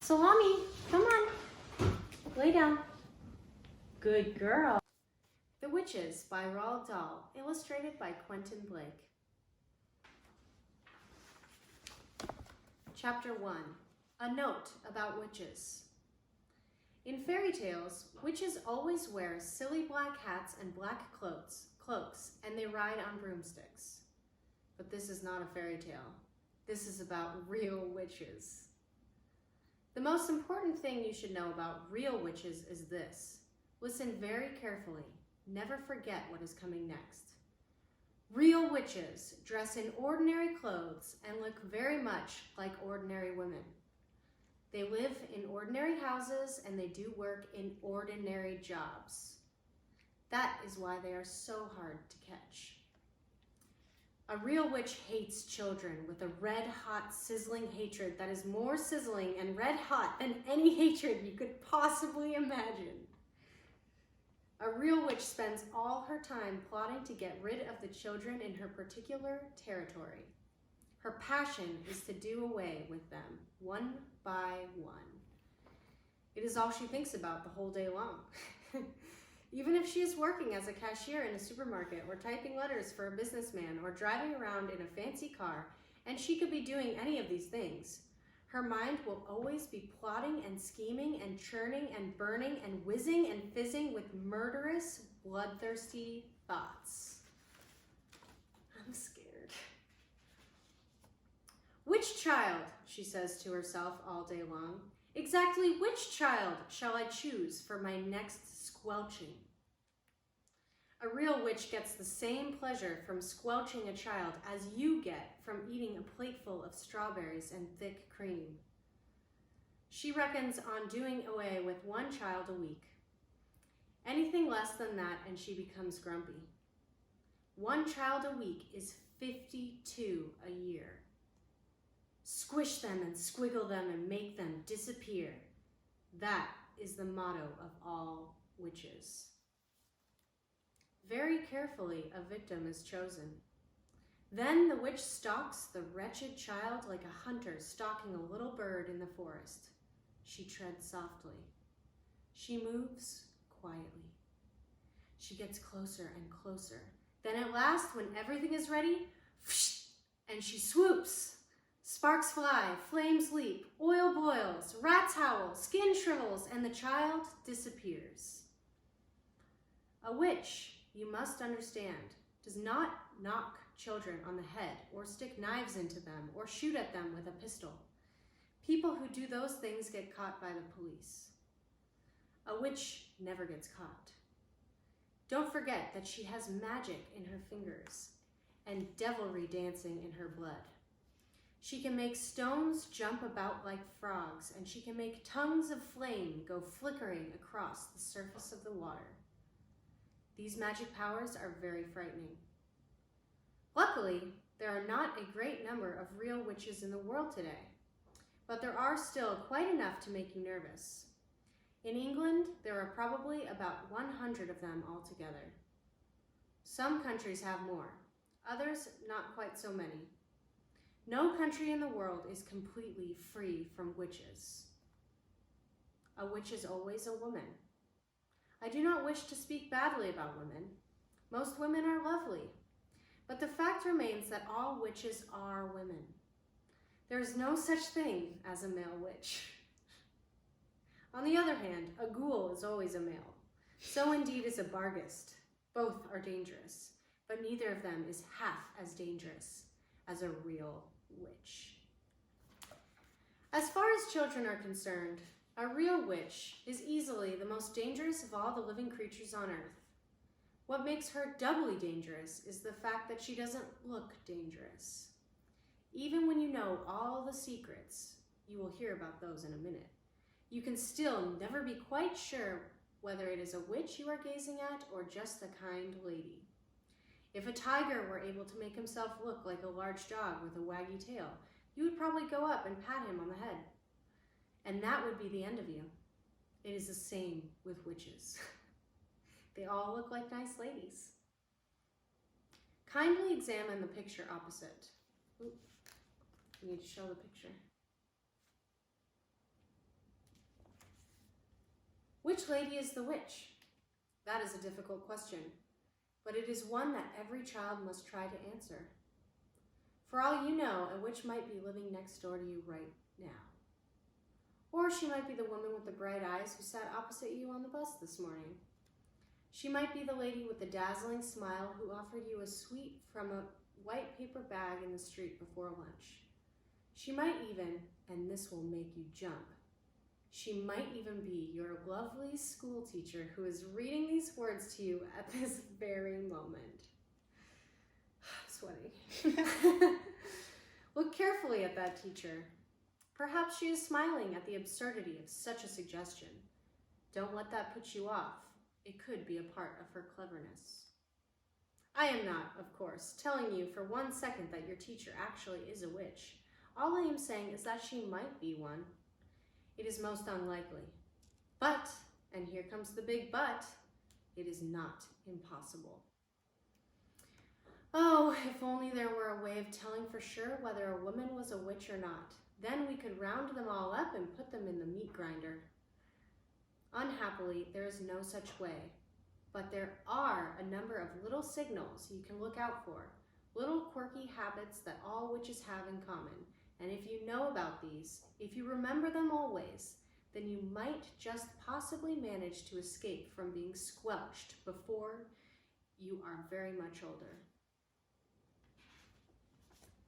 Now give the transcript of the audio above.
Salami, come on. Lay down. Good girl. The Witches by Roald Dahl, illustrated by Quentin Blake. Chapter 1. A Note About Witches. In fairy tales, witches always wear silly black hats and black cloaks, and they ride on broomsticks. But this is not a fairy tale. This is about real witches. The most important thing you should know about real witches is this. Listen very carefully. Never forget what is coming next. Real witches dress in ordinary clothes and look very much like ordinary women. They live in ordinary houses and they do work in ordinary jobs. That is why they are so hard to catch. A real witch hates children with a red-hot, sizzling hatred that is more sizzling and red-hot than any hatred you could possibly imagine. A real witch spends all her time plotting to get rid of the children in her particular territory. Her passion is to do away with them, one by one. It is all she thinks about the whole day long. Even if she is working as a cashier in a supermarket, or typing letters for a businessman, or driving around in a fancy car, and she could be doing any of these things, her mind will always be plotting and scheming and churning and burning and whizzing and fizzing with murderous, bloodthirsty thoughts. I'm scared. Which child, she says to herself all day long, exactly which child shall I choose for my next squelching? A real witch gets the same pleasure from squelching a child as you get from eating a plateful of strawberries and thick cream. She reckons on doing away with one child a week. Anything less than that and she becomes grumpy. One child a week is 52 a year. Squish them and squiggle them and make them disappear. That is the motto of all witches. Very carefully, a victim is chosen. Then the witch stalks the wretched child like a hunter stalking a little bird in the forest. She treads softly. She moves quietly. She gets closer and closer. Then at last, when everything is ready, and she swoops. Sparks fly, flames leap, oil boils, rats howl, skin shrivels, and the child disappears. A witch, you must understand, does not knock children on the head or stick knives into them or shoot at them with a pistol. People who do those things get caught by the police. A witch never gets caught. Don't forget that she has magic in her fingers and devilry dancing in her blood. She can make stones jump about like frogs, and she can make tongues of flame go flickering across the surface of the water. These magic powers are very frightening. Luckily, there are not a great number of real witches in the world today, but there are still quite enough to make you nervous. In England, there are probably about 100 of them altogether. Some countries have more, others not quite so many. No country in the world is completely free from witches. A witch is always a woman. I do not wish to speak badly about women. Most women are lovely. But the fact remains that all witches are women. There is no such thing as a male witch. On the other hand, a ghoul is always a male. So indeed is a barghest. Both are dangerous, but neither of them is half as dangerous as a real witch. As far as children are concerned, a real witch is easily the most dangerous of all the living creatures on earth. What makes her doubly dangerous is the fact that she doesn't look dangerous. Even when you know all the secrets, you will hear about those in a minute, you can still never be quite sure whether it is a witch you are gazing at or just a kind lady. If a tiger were able to make himself look like a large dog with a waggy tail, you would probably go up and pat him on the head. And that would be the end of you. It is the same with witches. They all look like nice ladies. Kindly examine the picture opposite. Ooh, I need to show the picture. Which lady is the witch? That is a difficult question, but it is one that every child must try to answer. For all you know, a witch might be living next door to you right now. Or she might be the woman with the bright eyes who sat opposite you on the bus this morning. She might be the lady with the dazzling smile who offered you a sweet from a white paper bag in the street before lunch. She might even, and this will make you jump, she might even be your lovely school teacher who is reading these words to you at this very moment. Sweaty. Look carefully at that teacher. Perhaps she is smiling at the absurdity of such a suggestion. Don't let that put you off. It could be a part of her cleverness. I am not, of course, telling you for 1 second that your teacher actually is a witch. All I am saying is that she might be one. It is most unlikely. But, and here comes the big but, it is not impossible. Oh, if only there were a way of telling for sure whether a woman was a witch or not. Then we could round them all up and put them in the meat grinder. Unhappily, there is no such way. But there are a number of little signals you can look out for, little quirky habits that all witches have in common. And if you know about these, if you remember them always, then you might just possibly manage to escape from being squelched before you are very much older.